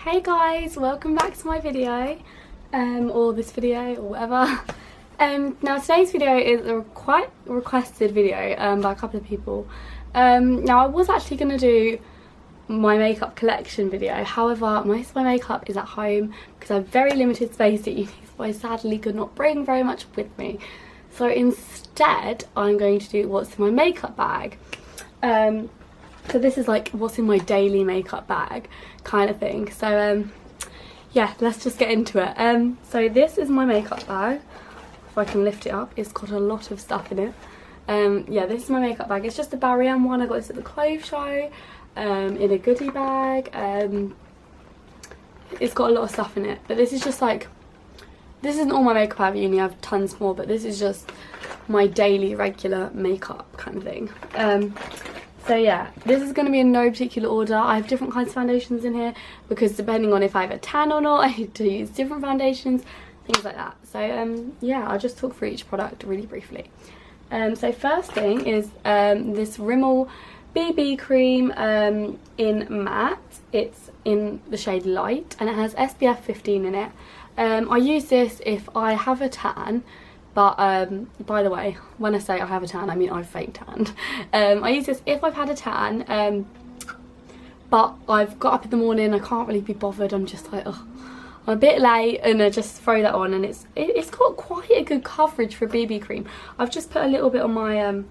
Hey guys, welcome back to my video, or this video, or whatever. Now today's video is a quite requested video by a couple of people. Now I was actually going to do my makeup collection video, however most of my makeup is at home because I have very limited space at uni, so I sadly could not bring very much with me. So instead I'm going to do what's in my makeup bag. So this is like what's in my daily makeup bag kind of thing. So yeah, let's just get into it. So this is my makeup bag. If I can lift it up, it's got a lot of stuff in it. Yeah, this is my makeup bag. It's just a Barry M one. I got this at the clothes show in a goodie bag. It's got a lot of stuff in it, but this is just like, this isn't all my makeup I have at uni. I have tons more, but this is just my daily regular makeup kind of thing. So yeah, this is going to be in no particular order. I have different kinds of foundations in here because depending on if I have a tan or not, I need to use different foundations, things like that. So yeah, I'll just talk through each product really briefly. So first thing is this Rimmel BB cream in matte. It's in the shade light and it has SPF 15 in it. I use this if I have a tan. But by the way, when I say I have a tan, I mean I've fake tanned. I use this if I've had a tan, but I've got up in the morning, I can't really be bothered, I'm just like, ugh, I'm a bit late, and I just throw that on, and it's got quite a good coverage for BB cream. I've just put a little bit on my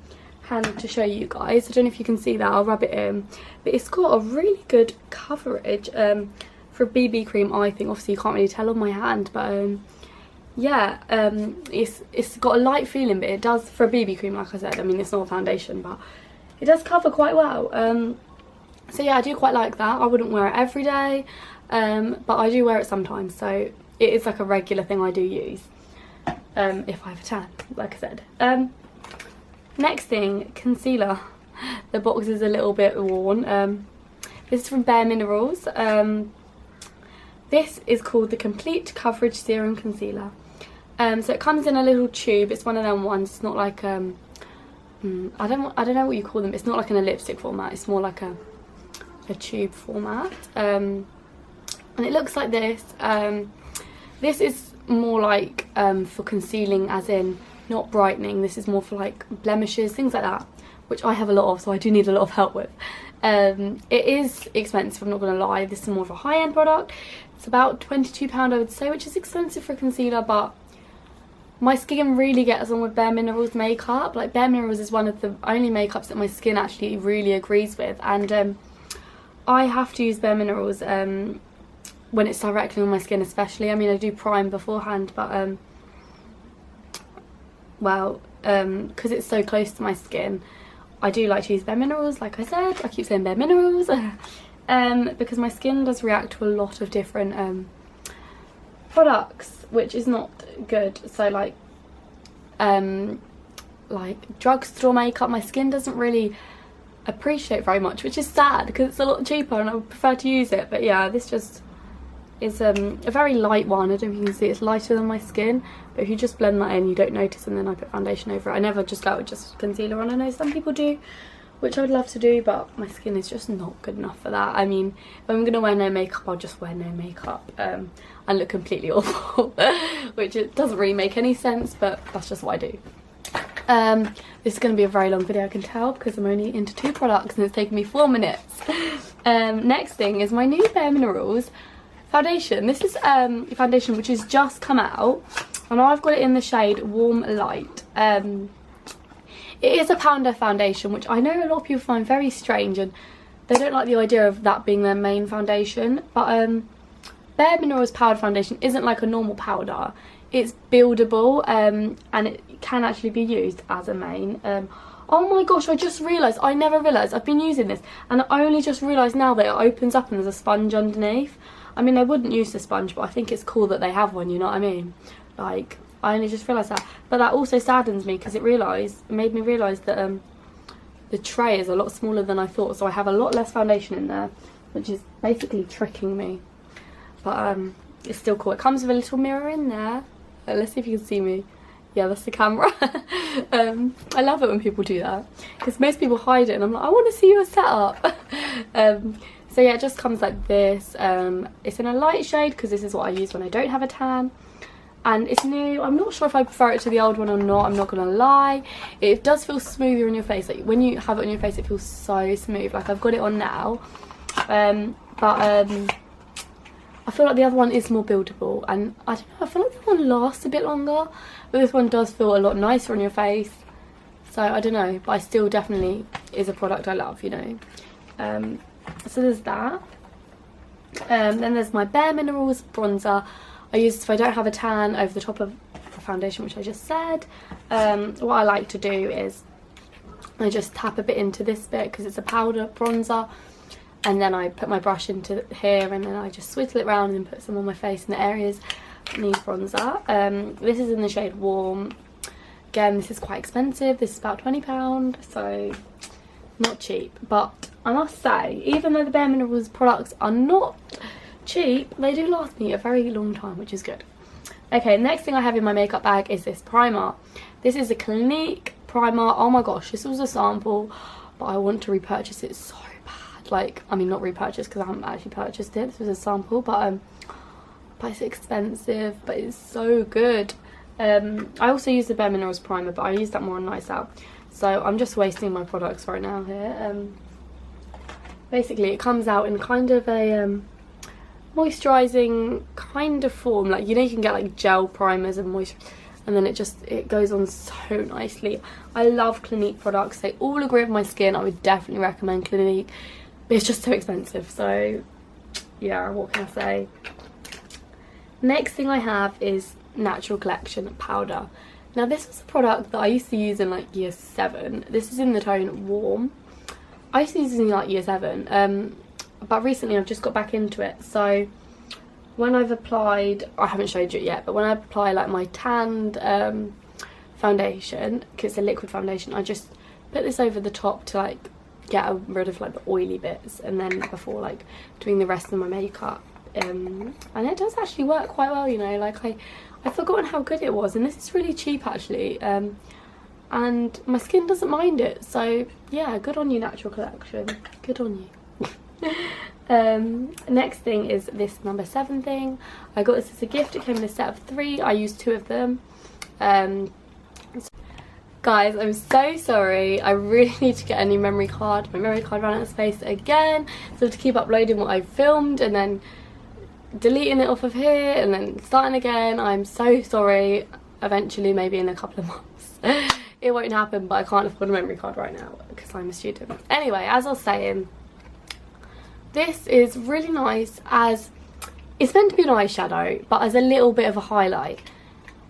hand to show you guys. I don't know if you can see that, I'll rub it in. But it's got a really good coverage for BB cream, I think. Obviously you can't really tell on my hand, but yeah, it's got a light feeling, but it does, for a BB cream, like I said, I mean it's not a foundation, but it does cover quite well. So yeah, I do quite like that. I wouldn't wear it every day, but I do wear it sometimes, so it is like a regular thing I do use if I have a tan, like I said. Next thing, concealer. The box is a little bit worn. This is from Bare Minerals. This is called the Complete Coverage Serum Concealer. So it comes in a little tube. It's one of them ones. It's not like I don't know what you call them. It's not like in a lipstick format. It's more like a tube format. And it looks like this. This is more like for concealing, as in not brightening. This is more for like blemishes, things like that, which I have a lot of, so I do need a lot of help with. It is expensive, I'm not going to lie. This is more of a high-end product. It's about £22 I would say, which is expensive for concealer, but my skin really gets on with Bare Minerals makeup. Like, Bare Minerals is one of the only makeups that my skin actually really agrees with, and I have to use Bare Minerals when it's directly on my skin especially. I mean, I do prime beforehand, but well, because it's so close to my skin, I do like to use Bare Minerals, like I said. I keep saying Bare Minerals because my skin does react to a lot of different products, which is not good. So like drugstore makeup, my skin doesn't really appreciate very much, which is sad because it's a lot cheaper and I would prefer to use it. But yeah, this just is a very light one. I don't know if you can see, it's lighter than my skin, but if you just blend that in you don't notice, and then I put foundation over it. I never just go with just concealer on. I know some people do, which I would love to do, but my skin is just not good enough for that. I mean, if I'm going to wear no makeup, I'll just wear no makeup and look completely awful, which it doesn't really make any sense, but that's just what I do. This is going to be a very long video, I can tell, because I'm only into 2 products and it's taken me 4 minutes. Next thing is my new Bare Minerals foundation. This is a foundation which has just come out, and I've got it in the shade Warm Light. It is a powder foundation, which I know a lot of people find very strange, and they don't like the idea of that being their main foundation. But Bare Minerals powder foundation isn't like a normal powder. It's buildable, and it can actually be used as a main. Oh my gosh, I just realised, I never realised, I've been using this, and I only just realised now that it opens up and there's a sponge underneath. I mean, I wouldn't use the sponge, but I think it's cool that they have one, you know what I mean? Like, I only just realised that. But that also saddens me because it made me realise that the tray is a lot smaller than I thought, so I have a lot less foundation in there, which is basically tricking me. But it's still cool. It comes with a little mirror in there. Let's see if you can see me. Yeah, that's the camera. I love it when people do that because most people hide it, and I'm like, I want to see your setup. So yeah, it just comes like this. It's in a light shade because this is what I use when I don't have a tan. And it's new. I'm not sure if I prefer it to the old one or not, I'm not gonna lie. It does feel smoother on your face. Like when you have it on your face, it feels so smooth. Like I've got it on now. I feel like the other one is more buildable, and I don't know, I feel like the one lasts a bit longer, but this one does feel a lot nicer on your face. So I don't know, but I still definitely is a product I love, you know. So there's that. Then there's my Bare Minerals bronzer. I use this if I don't have a tan over the top of the foundation, which I just said. What I like to do is I just tap a bit into this bit because it's a powder bronzer, and then I put my brush into here, and then I just swizzle it around and put some on my face in the areas that need bronzer. This is in the shade Warm. Again, this is quite expensive. This is about £20, so not cheap. But I must say, even though the Bare Minerals products are not cheap, they do last me a very long time, which is good. Okay, next thing I have in my makeup bag is this primer. This is a Clinique primer. Oh my gosh, this was a sample, but I want to repurchase it so bad. Like, I mean, not repurchase because I haven't actually purchased it. This was a sample, but it's expensive, but it's so good. I also use the Bare Minerals primer, but I use that more on Nights Out. So I'm just wasting my products right now here. Basically, it comes out in kind of a moisturising kind of form. Like, you know, you can get like gel primers and moisture, and then it goes on so nicely. I love Clinique products. They all agree with my skin. I would definitely recommend Clinique, but it's just so expensive. So yeah, what can I say? Next thing I have is Natural Collection powder. Now this was a product that I used to use in like year 7. This is in the tone Warm. I used to use this in like year 7, but recently I've just got back into it. So when I've applied, I haven't showed you it yet, but when I apply like my tanned foundation, because it's a liquid foundation, I just put this over the top to like get rid of like the oily bits, and then before like doing the rest of my makeup. And it does actually work quite well, you know. Like I've forgotten how good it was, and this is really cheap actually, and my skin doesn't mind it. So yeah, good on you, Natural Collection, good on you. Next thing is this number 7 thing. I got this as a gift. It came in a set of 3. I used 2 of them. Guys, I'm so sorry. I really need to get a new memory card. My memory card ran out of space again, so I have to keep uploading what I filmed and then deleting it off of here and then starting again. I'm so sorry. Eventually, maybe in a couple of months, it won't happen, but I can't afford a memory card right now because I'm a student. Anyway, as I was saying, this is really nice as it's meant to be an eyeshadow, but as a little bit of a highlight.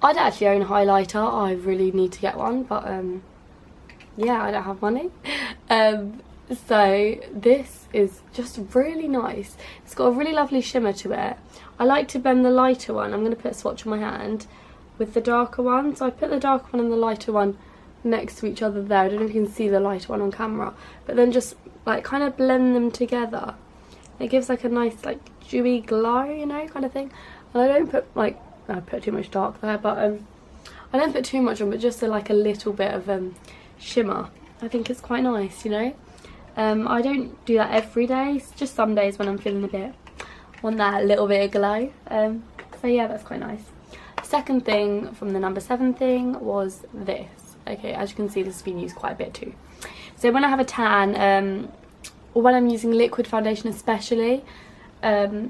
I don't actually own a highlighter. I really need to get one, but yeah, I don't have money. So this is just really nice. It's got a really lovely shimmer to it. I like to blend the lighter one. I'm going to put a swatch on my hand with the darker one. So I put the darker one and the lighter one next to each other there. I don't know if you can see the lighter one on camera, but then just like kind of blend them together. It gives like a nice like dewy glow, you know, kind of thing. And I don't put like, I put too much dark there, but I don't put too much on, but just like a little bit of shimmer. I think it's quite nice, you know. I don't do that every day. It's just some days when I'm feeling a bit, want that little bit of glow. So yeah, that's quite nice. Second thing from the number 7 thing was this. Okay, as you can see, this has been used quite a bit too. So when I have a tan, or when I'm using liquid foundation especially, I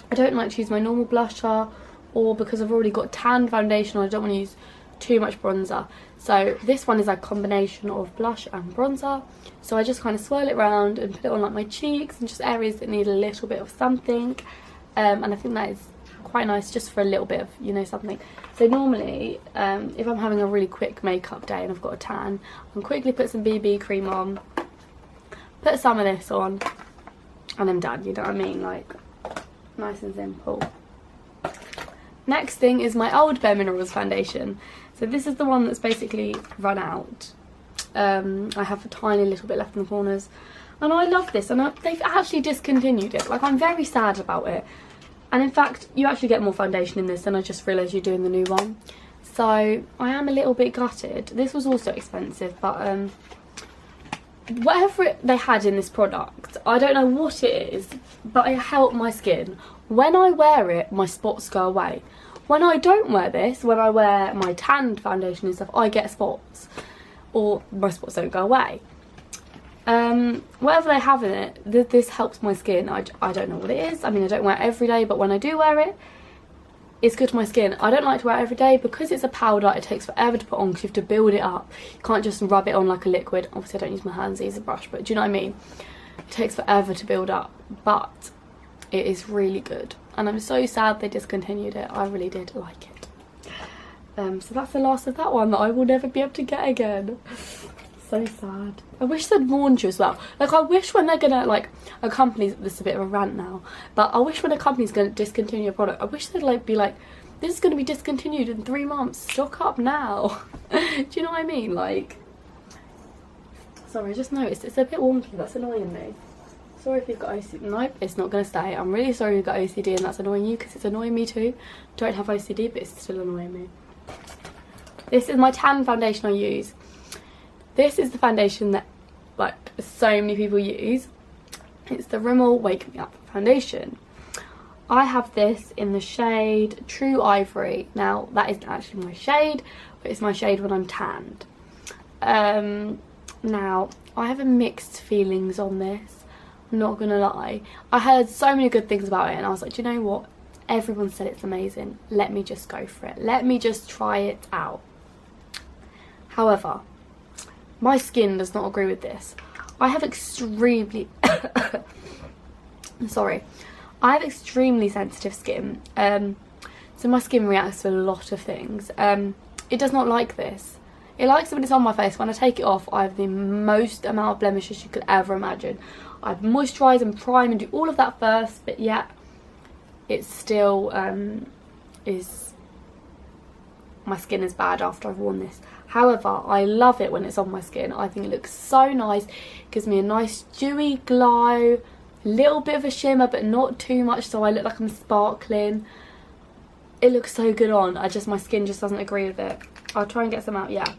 don't like to use my normal blusher, or because I've already got tan foundation, I don't want to use too much bronzer. So this one is a combination of blush and bronzer. So I just kind of swirl it around and put it on like my cheeks and just areas that need a little bit of something. And I think that is quite nice just for a little bit of, you know, something. So normally, if I'm having a really quick makeup day and I've got a tan, I can quickly put some BB cream on, put some of this on, and I'm done, you know what I mean? Like, nice and simple. Next thing is my old Bare Minerals foundation. So this is the one that's basically run out. I have a tiny little bit left in the corners, and I love this, and they've actually discontinued it. Like, I'm very sad about it. And in fact, you actually get more foundation in this, and I just realised you're doing the new one. So I am a little bit gutted. This was also expensive, but whatever they had in this product, I don't know what it is, but it helped my skin. When I wear it, my spots go away. When I don't wear this, when I wear my tanned foundation and stuff, I get spots, or my spots don't go away. Whatever they have in it, this helps my skin. I don't know what it is. I mean, I don't wear it every day, but when I do wear it, it's good for my skin. I don't like to wear it every day because it's a powder. It takes forever to put on because you have to build it up. You can't just rub it on like a liquid. Obviously, I don't use my hands, I use a brush, but do you know what I mean? It takes forever to build up, but it is really good. And I'm so sad they discontinued it. I really did like it. So that's the last of that one that I will never be able to get again. So sad. I wish they'd warned you as well. Like, I wish when they're gonna, like, a company's, this is a bit of a rant now, but I wish when a company's gonna discontinue a product, I wish they'd like be like, this is gonna be discontinued in 3 months, stock up now. Do you know what I mean? Like, sorry, I just noticed it's a bit wonky. That's annoying me. Sorry if you've got OCD. Nope, it's not gonna stay. I'm really sorry you've got OCD and that's annoying you, because it's annoying me too. Don't have OCD, but it's still annoying me. This is my tan foundation I use. This is the foundation that, like, so many people use. It's the Rimmel Wake Me Up foundation. I have this in the shade True Ivory. Now, that isn't actually my shade, but it's my shade when I'm tanned. Now, I have a mixed feelings on this. I'm not gonna lie. I heard so many good things about it, and I was like, do you know what? Everyone said it's amazing. Let me just go for it. Let me just try it out. However, my skin does not agree with this. I have extremely sorry. I have extremely sensitive skin. So my skin reacts to a lot of things. It does not like this. It likes it when it's on my face. When I take it off, I have the most amount of blemishes you could ever imagine. I moisturise and prime and do all of that first, but yet it still my skin is bad after I've worn this. However, I love it when it's on my skin. I think it looks so nice. It gives me a nice dewy glow, a little bit of a shimmer, but not too much so I look like I'm sparkling. It looks so good on. My skin just doesn't agree with it. I'll try and get some out, yeah.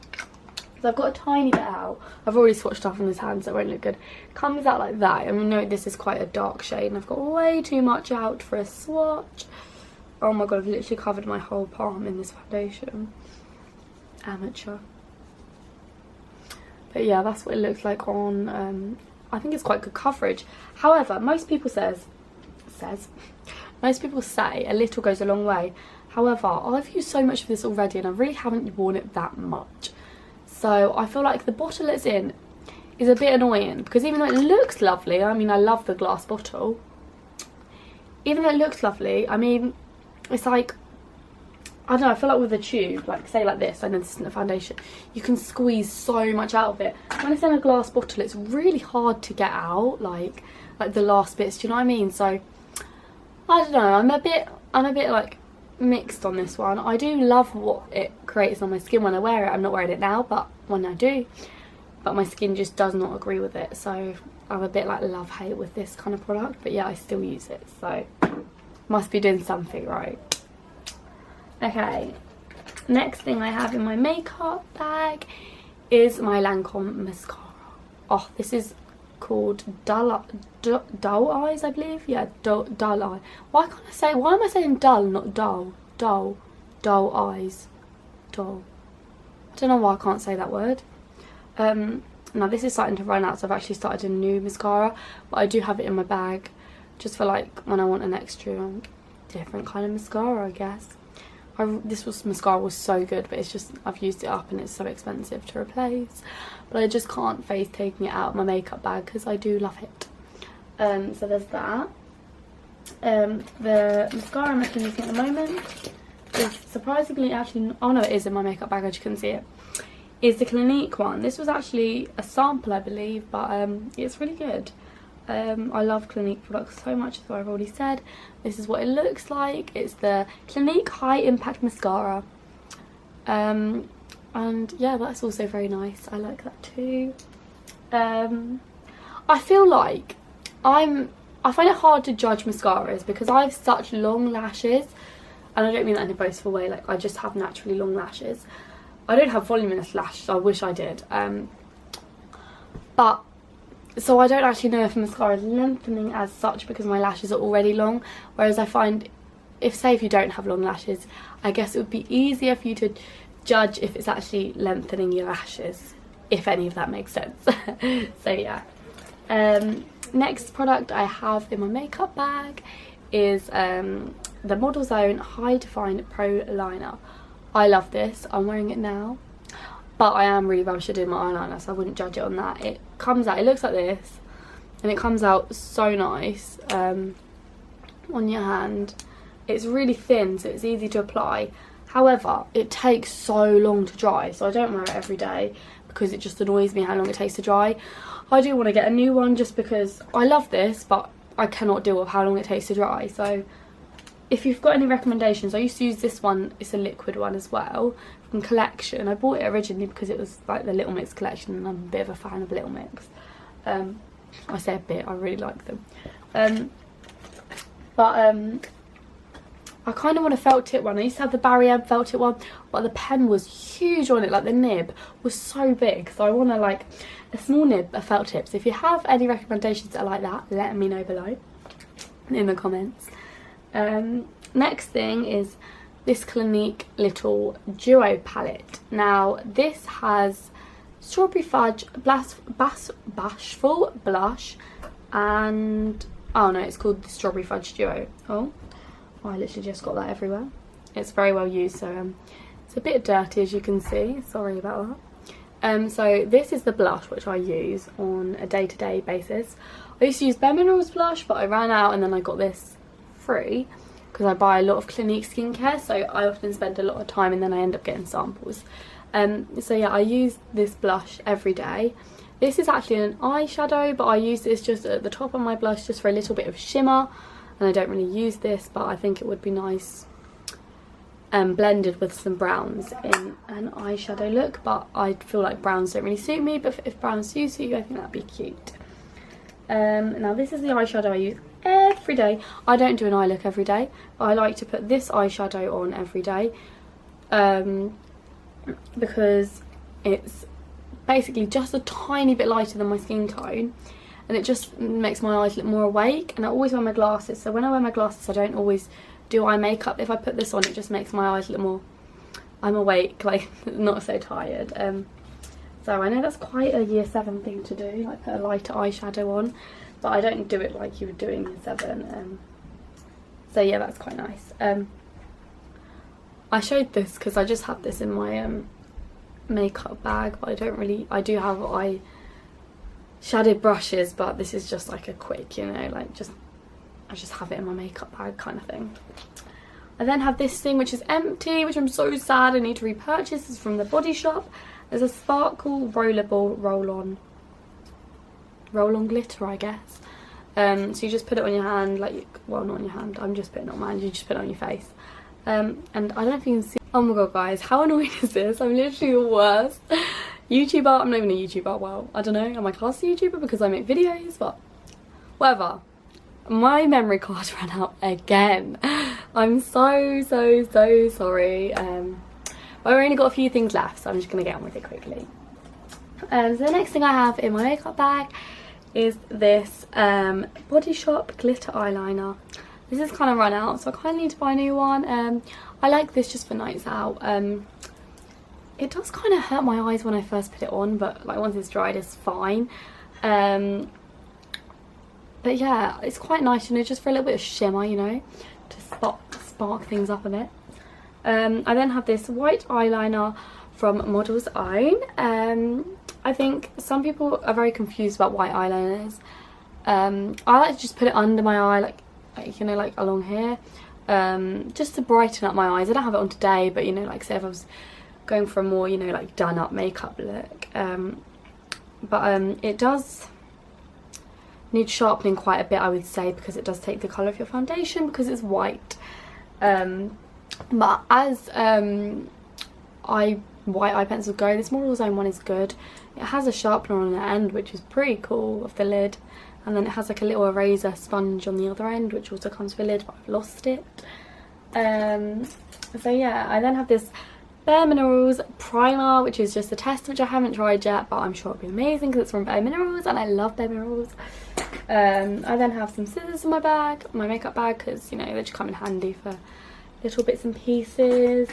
So I've got a tiny bit out. I've already swatched off on this hand, so it won't look good. Comes out like that. I mean, no, this is quite a dark shade, and I've got way too much out for a swatch. Oh my god, I've literally covered my whole palm in this foundation. Amateur. But yeah, that's what it looks like on, I think it's quite good coverage. However, most people say a little goes a long way. However, I've used so much of this already and I really haven't worn it that much. So I feel like the bottle it's in is a bit annoying, because even though it looks lovely, I mean, I love the glass bottle. Even though it looks lovely, I mean, it's like, I don't know, I feel like with a tube, like say like this, and then this isn't a foundation, you can squeeze so much out of it. When it's in a glass bottle, it's really hard to get out, like the last bits, do you know what I mean? So, I don't know, I'm a bit like mixed on this one. I do love what it creates on my skin when I wear it. I'm not wearing it now, but when I do. But my skin just does not agree with it, so I'm a bit like love-hate with this kind of product, but yeah, I still use it, so must be doing something right. Okay, next thing I have in my makeup bag is my Lancome mascara. Oh, this is called Dull Eyes, I believe. Yeah, Dull Eye. Why am I saying dull, not dull? Dull Eyes. Dull. I don't know why I can't say that word. Now this is starting to run out, so I've actually started a new mascara, but I do have it in my bag just for like when I want an extra different kind of mascara, I guess. This mascara was so good, but it's just I've used it up and it's so expensive to replace, but I just can't face taking it out of my makeup bag because I do love it. So there's that. The mascara I'm looking using at the moment is surprisingly actually, oh no, it is in my makeup bag, as you can see it, is the Clinique one. This was actually a sample, I believe, but it's really good. I love Clinique products so much, as I've already said. This is what it looks like. It's the Clinique High Impact Mascara. And yeah, that's also very nice. I like that too. I feel like I find it hard to judge mascaras because I have such long lashes, and I don't mean that in a boastful way, like I just have naturally long lashes. I don't have voluminous lashes, I wish I did. But so I don't actually know if mascara is lengthening as such because my lashes are already long, whereas I find if you don't have long lashes, I guess it would be easier for you to judge if it's actually lengthening your lashes, if any of that makes sense. So yeah. Next product I have in my makeup bag is the Model Zone High Define Pro Liner. I love this. I'm wearing it now, but I am really rubbish at doing my eyeliner, so I wouldn't judge it on that. It comes out, it looks like this, and it comes out so nice on your hand. It's really thin, so it's easy to apply. However, it takes so long to dry, so I don't wear it every day because it just annoys me how long it takes to dry. I do want to get a new one just because I love this, but I cannot deal with how long it takes to dry. So if you've got any recommendations, I used to use this one. It's a liquid one as well from Collection. I bought it originally because it was like the Little Mix collection, and I'm a bit of a fan of Little Mix. I say a bit, I really like them. I kind of want a felt tip one. I used to have the Barry felt tip one, but the pen was huge on it, like the nib was so big. So I want to like a small nib, a felt tip. So if you have any recommendations that are like that, let me know below in the comments. Next thing is this Clinique little duo palette. Now this has Strawberry Fudge, Bashful Blush, and oh no, it's called the Strawberry Fudge Duo. Oh, I literally just got that everywhere. It's very well used, so it's a bit dirty as you can see. Sorry about that. So this is the blush which I use on a day-to-day basis. I used to use Bare Minerals blush, but I ran out, and then I got this free because I buy a lot of Clinique skincare, so I often spend a lot of time and then I end up getting samples. So yeah, I use this blush every day. This is actually an eyeshadow, but I use this just at the top of my blush just for a little bit of shimmer, and I don't really use this, but I think it would be nice blended with some browns in an eyeshadow look, but I feel like browns don't really suit me, but if browns do suit you, I think that'd be cute. Now this is the eyeshadow I use every day. I don't do an eye look every day, but I like to put this eyeshadow on every day because it's basically just a tiny bit lighter than my skin tone, and it just makes my eyes look more awake. And I always wear my glasses, so when I wear my glasses I don't always do eye makeup. If I put this on, it just makes my eyes look more, I'm awake, like not so tired. So I know that's quite a year 7 thing to do, like put a lighter eyeshadow on, but I don't do it like you would do in year 7. So yeah, that's quite nice. I showed this because I just have this in my makeup bag, but I do have eye shadow brushes, but this is just like a quick, you know, like I just have it in my makeup bag kind of thing. I then have this thing which is empty, which I'm so sad I need to repurchase. This is from the Body Shop. There's a sparkle rollable roll-on glitter, I guess. So you just put it on your hand, like, well, not on your hand, I'm just putting it on mine, you just put it on your face. And I don't know if you can see, oh my god guys, how annoying is this? I'm literally the worst YouTuber. I'm not even a YouTuber, well, I don't know, am I classed as a YouTuber because I make videos? But whatever. My memory card ran out again. I'm so sorry. But I've only got a few things left, so I'm just going to get on with it quickly. So the next thing I have in my makeup bag is this Body Shop glitter eyeliner. This is kind of run out, so I kind of need to buy a new one. I like this just for nights out. It does kind of hurt my eyes when I first put it on, but like once it's dried, it's fine. But yeah, it's quite nice, you know, just for a little bit of shimmer, you know, to spark things up a bit. I then have this white eyeliner from Model's Own. I think some people are very confused about white eyeliners. I like to just put it under my eye, like you know, like along here, just to brighten up my eyes. I don't have it on today, but you know, like say if I was going for a more, you know, like done up makeup look. It does need sharpening quite a bit, I would say, because it does take the colour of your foundation because it's white. But as white eye pencils go, this Model's Own one is good. It has a sharpener on the end, which is pretty cool, of the lid, and then it has like a little eraser sponge on the other end, which also comes with a lid, but I've lost it. So yeah, I then have this Bare Minerals primer, which is just a test, which I haven't tried yet, but I'm sure it'll be amazing because it's from Bare Minerals and I love Bare Minerals. I then have some scissors in my bag, my makeup bag, because you know they just come in handy for little bits and pieces.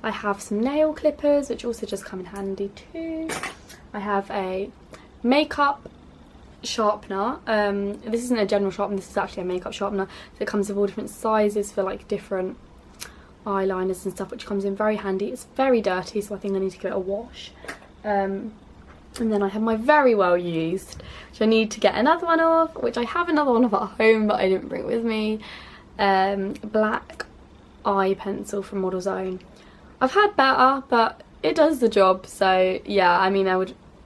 I have some nail clippers, which also just come in handy too. I have a makeup sharpener. This isn't a general sharpener, this is actually a makeup sharpener. So it comes with all different sizes for like different eyeliners and stuff, which comes in very handy. It's very dirty, so I think I need to give it a wash. And then I have my very well used, which I need to get another one of, which I have another one of at home but I didn't bring it with me. Black eye pencil from Model Zone. I've had better, but it does the job, so yeah, I mean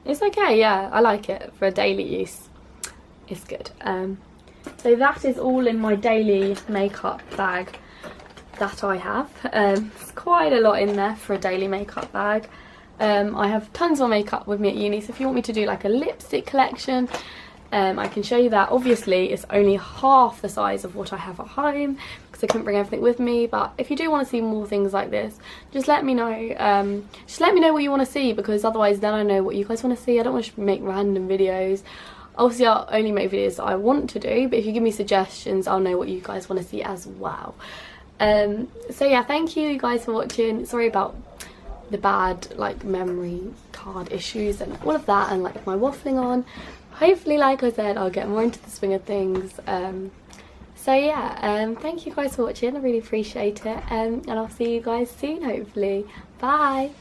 it's okay, yeah, I like it for daily use. It's good. So that is all in my daily makeup bag that I have. It's quite a lot in there for a daily makeup bag. I have tons of makeup with me at uni, so if you want me to do like a lipstick collection, I can show you that. Obviously it's only half the size of what I have at home because I couldn't bring everything with me, but if you do want to see more things like this, just let me know. Just let me know what you want to see, because otherwise then I know what you guys want to see. I don't want to make random videos. Obviously I'll only make videos that I want to do, but if you give me suggestions I'll know what you guys want to see as well. So yeah, thank you guys for watching. Sorry about the bad like memory card issues and all of that, and like my waffling on. Hopefully, like I said, I'll get more into the swing of things. So yeah, thank you guys for watching. I really appreciate it, and I'll see you guys soon, hopefully. Bye.